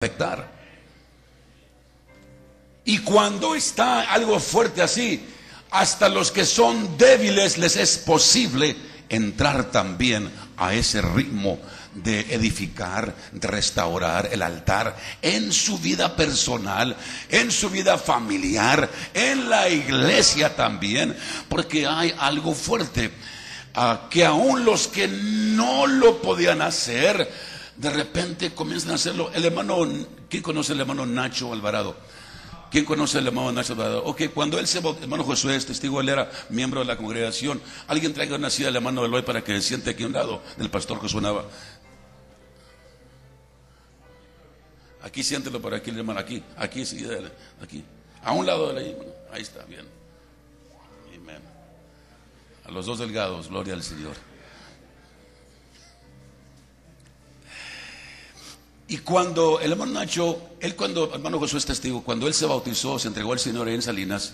afectar. Y cuando está algo fuerte así, hasta los que son débiles les es posible entrar también a ese ritmo de edificar, de restaurar el altar en su vida personal, en su vida familiar, en la iglesia también, porque hay algo fuerte que aún los que no lo podían hacer, de repente comienzan a hacerlo. El hermano, ¿quién conoce al hermano Nacho Alvarado? ¿Quién conoce al hermano Nacho Alvarado? Ok, cuando él se bautizó, hermano Josué es testigo, él era miembro de la congregación. Alguien traiga una silla al hermano Eloy para que se siente aquí a un lado del pastor Josué Nava. Aquí siéntelo por aquí, hermano, aquí, sí, aquí, a un lado de ahí, hermano. Ahí está, bien. Amén. A los dos delgados, gloria al Señor. Y cuando el hermano Nacho, el hermano Josué es testigo, cuando él se bautizó, se entregó al Señor en Salinas,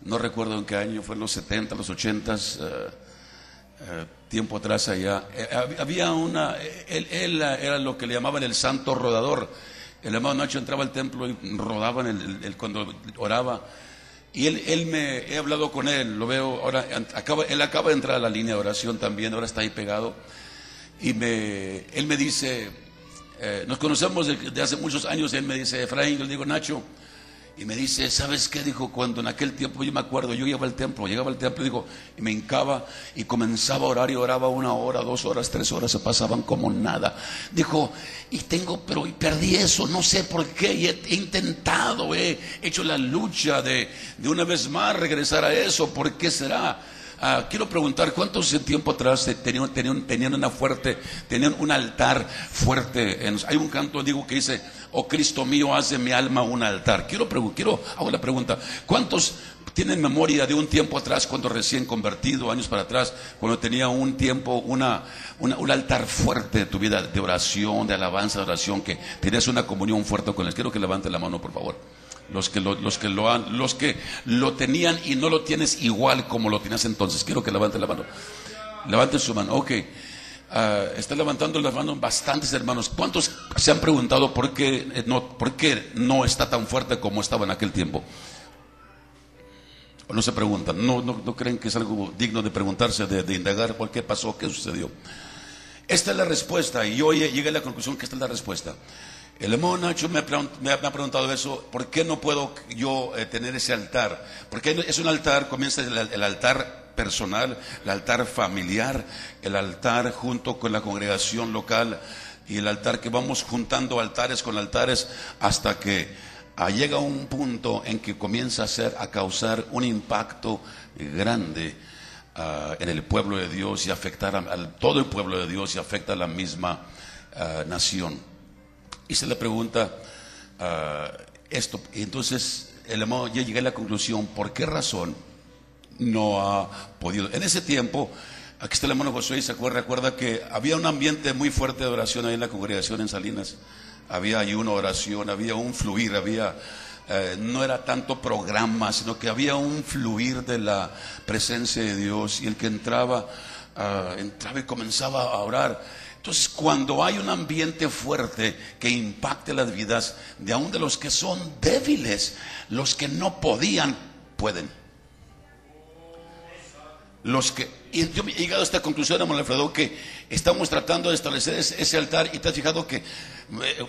no recuerdo en qué año, fue en los 70, los 80, tiempo atrás allá, había él era lo que le llamaban el santo rodador. El hermano Nacho entraba al templo y rodaba cuando oraba. Y he hablado con él, lo veo ahora, él acaba de entrar a la línea de oración también, ahora está ahí pegado. Y él me dice, nos conocemos de hace muchos años, y él me dice, Efraín, yo le digo, Nacho, y me dice, ¿sabes qué? Dijo, cuando en aquel tiempo, yo me acuerdo, yo llegaba al templo, dijo, y me hincaba y comenzaba a orar, y oraba 1 hora, 2 horas, 3 horas, se pasaban como nada. Dijo, pero perdí eso, no sé por qué, y he intentado, he hecho la lucha de una vez más regresar a eso. ¿Por qué será? Quiero preguntar, ¿cuántos tiempo atrás tenían un altar fuerte? Hay un canto, digo, que dice, oh Cristo mío, haz de mi alma un altar. Hago la pregunta, ¿cuántos tienen memoria de un tiempo atrás, cuando recién convertido, años para atrás, cuando tenía un tiempo, un altar fuerte de tu vida, de oración, de alabanza, de oración, que tenías una comunión fuerte con él? Quiero que levante la mano, por favor. Los que lo tenían y no lo tienes igual como lo tenías entonces, quiero que levante la mano. Levante su mano. Ok, está levantando las manos bastantes hermanos. ¿Cuántos se han preguntado por qué no está tan fuerte como estaba en aquel tiempo? ¿O no se preguntan? ¿No creen que es algo digno de preguntarse, de indagar por qué pasó, qué sucedió? Esta es la respuesta, y yo llegué a la conclusión que esta es la respuesta. El hermano Nacho me ha preguntado eso, ¿por qué no puedo yo tener ese altar? Porque es un altar, comienza el altar personal, el altar familiar, el altar junto con la congregación local, y el altar que vamos juntando altares con altares hasta que llega un punto en que comienza a causar un impacto grande en el pueblo de Dios, y afectar a todo el pueblo de Dios, y afecta a la misma nación. Y se le pregunta esto, y entonces yo llegué a la conclusión, ¿por qué razón no ha podido? En ese tiempo, aquí está el hermano Josué, y recuerda que había un ambiente muy fuerte de oración ahí en la congregación en Salinas. Había ayuno, oración, había un fluir, no era tanto programa, sino que había un fluir de la presencia de Dios, y el que entraba y comenzaba a orar. Entonces, cuando hay un ambiente fuerte que impacte las vidas de aún de los que son débiles, los que no podían, pueden. Y yo he llegado a esta conclusión, hermano Alfredo, que estamos tratando de establecer ese altar, y te has fijado que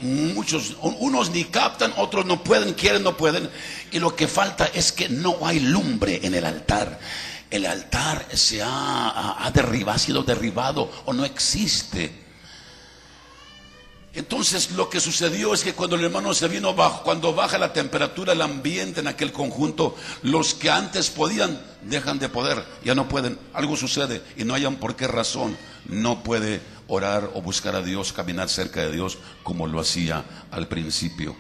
unos ni captan, otros no pueden, quieren, no pueden, y lo que falta es que no hay lumbre en el altar. El altar ha sido derribado, o no existe. Entonces lo que sucedió es que cuando el hermano se vino bajo, cuando baja la temperatura, el ambiente en aquel conjunto, los que antes podían dejan de poder, ya no pueden, algo sucede, y no hayan por qué razón, no puede orar o buscar a Dios, caminar cerca de Dios como lo hacía al principio.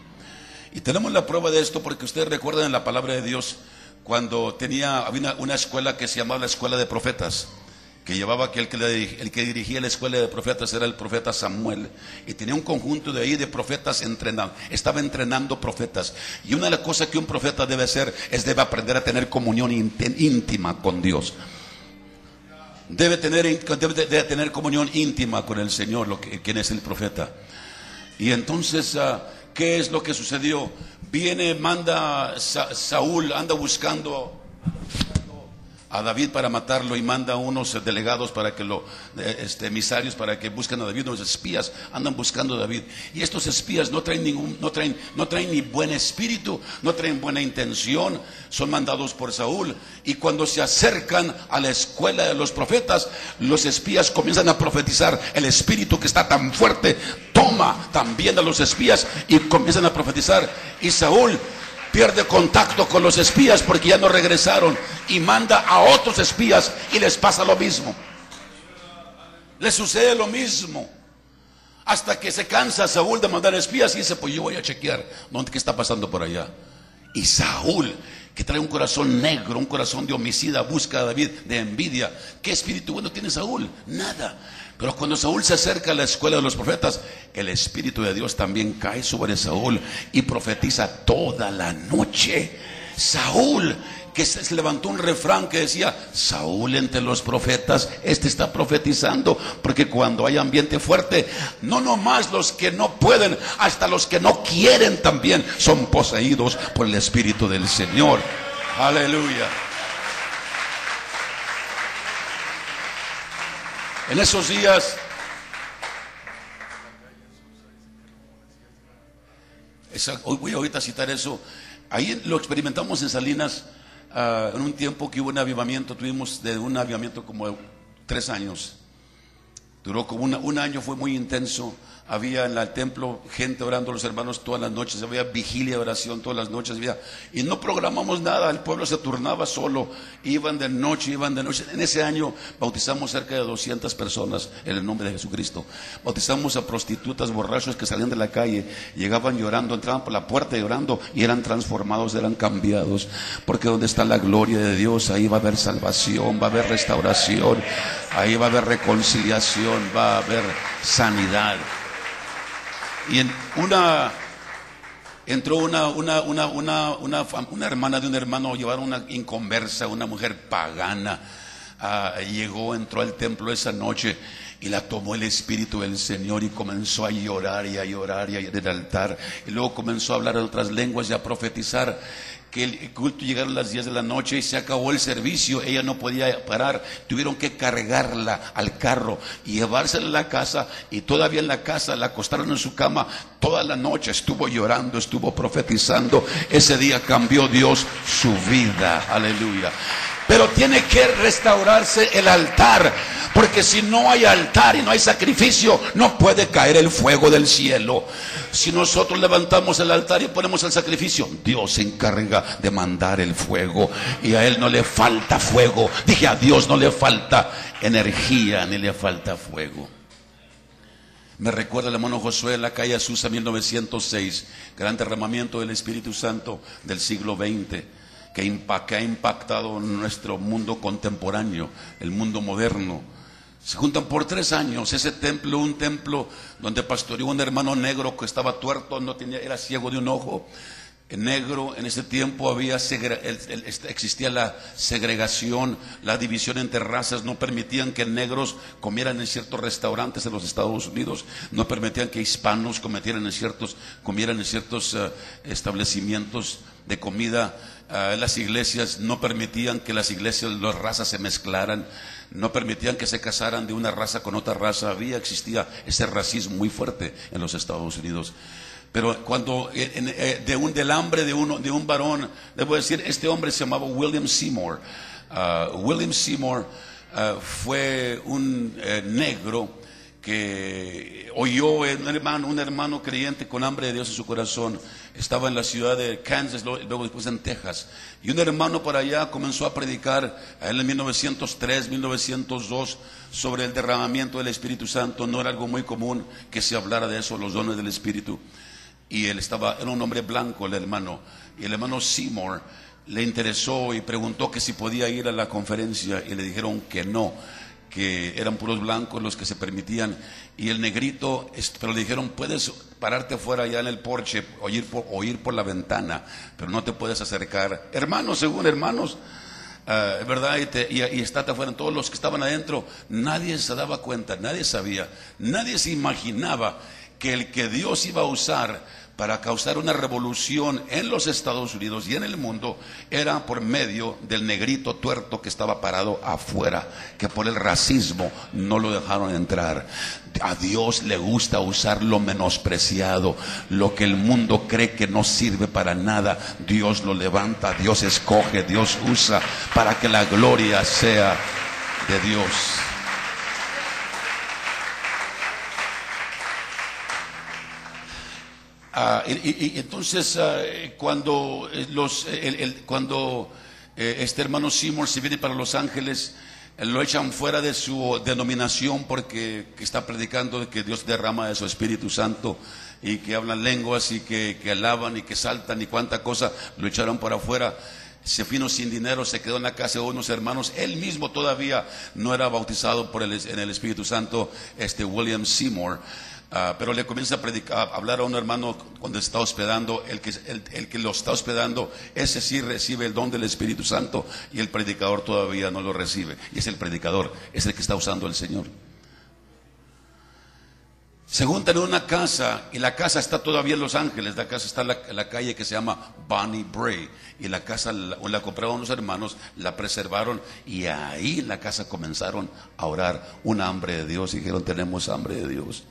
Y tenemos la prueba de esto porque ustedes recuerdan en la palabra de Dios, cuando había una escuela que se llamaba la escuela de profetas, que llevaba el que dirigía la escuela de profetas era el profeta Samuel, y tenía un conjunto de ahí de profetas estaba entrenando profetas. Y una de las cosas que un profeta debe hacer debe aprender a tener comunión íntima con Dios. Debe tener comunión íntima con el Señor, quien es el profeta. Y entonces ¿qué es lo que sucedió? Viene, manda Saúl, anda buscando a David para matarlo, y manda unos delegados para que emisarios para que busquen a David. Unos espías andan buscando a David, y estos espías no traen ni buen espíritu, no traen buena intención, son mandados por Saúl. Y cuando se acercan a la escuela de los profetas, los espías comienzan a profetizar. El espíritu que está tan fuerte toma también a los espías y comienzan a profetizar, y Saúl pierde contacto con los espías porque ya no regresaron, y manda a otros espías y les pasa lo mismo. Les sucede lo mismo, hasta que se cansa Saúl de mandar espías y dice: pues yo voy a chequear qué está pasando por allá. Y Saúl, que trae un corazón negro, un corazón de homicida, busca a David de envidia. ¿Qué espíritu bueno tiene Saúl? Nada. Pero cuando Saúl se acerca a la escuela de los profetas, el Espíritu de Dios también cae sobre Saúl y profetiza toda la noche. Saúl, que se levantó un refrán que decía: Saúl entre los profetas, está profetizando. Porque cuando hay ambiente fuerte, no nomás los que no pueden, hasta los que no quieren también son poseídos por el Espíritu del Señor. Aleluya. En esos días, voy ahorita a citar eso. Ahí lo experimentamos en Salinas, en un tiempo que hubo un avivamiento. Tuvimos de un avivamiento como 3 años. Duró como un año, fue muy intenso. Había en el templo gente orando, los hermanos todas las noches. Había vigilia de oración todas las noches. Y no programamos nada, el pueblo se turnaba solo. Iban de noche. En ese año bautizamos cerca de 200 personas en el nombre de Jesucristo. Bautizamos a prostitutas, borrachos que salían de la calle, llegaban llorando, entraban por la puerta llorando, y eran transformados, eran cambiados. Porque donde está la gloria de Dios, ahí va a haber salvación, va a haber restauración, ahí va a haber reconciliación, va a haber sanidad. Y entró una hermana de un hermano, llevaron una inconversa, una mujer pagana. Entró al templo esa noche, y la tomó el Espíritu del Señor, y comenzó a llorar y a llorar y a ir al altar. Y luego comenzó a hablar en otras lenguas y a profetizar. Que el culto llegaron las 10 de la noche y se acabó el servicio. Ella no podía parar, tuvieron que cargarla al carro y llevársela a la casa, y todavía en la casa la acostaron en su cama toda la noche. Estuvo llorando, estuvo profetizando. Ese día cambió Dios su vida. Aleluya. Pero tiene que restaurarse el altar, porque si no hay altar y no hay sacrificio, no puede caer el fuego del cielo. Si nosotros levantamos el altar y ponemos el sacrificio, Dios se encarga de mandar el fuego, y a Él no le falta fuego. Dije, a Dios no le falta energía ni le falta fuego. Me recuerda el hermano Josué en la calle Azusa, 1906, gran derramamiento del Espíritu Santo del siglo XX. Que ha impactado nuestro mundo contemporáneo, el mundo moderno. Se juntan por 3 años ese templo, un templo donde pastoreó un hermano negro que estaba tuerto, era ciego de un ojo. Negro, en ese tiempo existía la segregación, la división entre razas. No permitían que negros comieran en ciertos restaurantes en los Estados Unidos, no permitían que hispanos comieran en ciertos establecimientos de comida. Las iglesias no permitían que las razas se mezclaran, no permitían que se casaran de una raza con otra raza. Existía ese racismo muy fuerte en los Estados Unidos. Pero cuando del hambre de un varón, debo decir, este hombre se llamaba William Seymour. William Seymour fue un negro que oyó un hermano creyente con hambre de Dios en su corazón. Estaba en la ciudad de Kansas, luego después en Texas, y un hermano por allá comenzó a predicar en 1903, 1902 sobre el derramamiento del Espíritu Santo. No era algo muy común que se hablara de eso, los dones del Espíritu. Y era un hombre blanco el hermano, y el hermano Seymour le interesó y preguntó que si podía ir a la conferencia, y le dijeron que no, que eran puros blancos los que se permitían. Y el negrito, pero le dijeron: puedes pararte afuera allá en el porche, oír por la ventana, pero no te puedes acercar. Hermanos, según hermanos, ¿verdad? Y estate afuera. Todos los que estaban adentro, nadie se daba cuenta, nadie sabía, nadie se imaginaba que el que Dios iba a usar para causar una revolución en los Estados Unidos y en el mundo, era por medio del negrito tuerto que estaba parado afuera, que por el racismo no lo dejaron entrar. A Dios le gusta usar lo menospreciado, lo que el mundo cree que no sirve para nada. Dios lo levanta, Dios escoge, Dios usa para que la gloria sea de Dios. Y entonces cuando este hermano Seymour se viene para Los Ángeles, lo echan fuera de su denominación porque está predicando que Dios derrama de su Espíritu Santo y que hablan lenguas y que alaban y que saltan y cuánta cosa. Lo echaron por afuera. Se vino sin dinero, se quedó en la casa de unos hermanos. Él mismo todavía no era bautizado en el Espíritu Santo, William Seymour. Pero le comienza a predicar, a hablar a un hermano cuando está hospedando. El que lo está hospedando, ese sí recibe el don del Espíritu Santo, y el predicador todavía no lo recibe. Y es el predicador, es el que está usando el Señor. Se juntan en una casa, y la casa está todavía en Los Ángeles. La casa está en la calle que se llama Bonnie Bray, y la casa la compraron los hermanos, la preservaron, y ahí en la casa comenzaron a orar un hambre de Dios. Dijeron: tenemos hambre de Dios,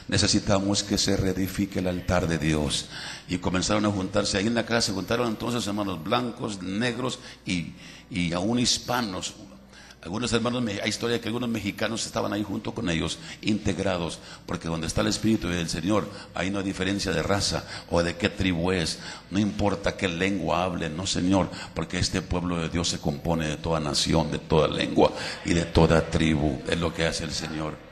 necesitamos que se reedifique el altar de Dios. Y comenzaron a juntarse ahí en la casa. Se juntaron entonces hermanos blancos, negros y aún hispanos. Algunos hermanos, hay historia que algunos mexicanos estaban ahí junto con ellos, integrados, porque donde está el Espíritu del Señor, ahí no hay diferencia de raza o de qué tribu es, no importa qué lengua hable, no, Señor, porque este pueblo de Dios se compone de toda nación, de toda lengua y de toda tribu. Es lo que hace el Señor.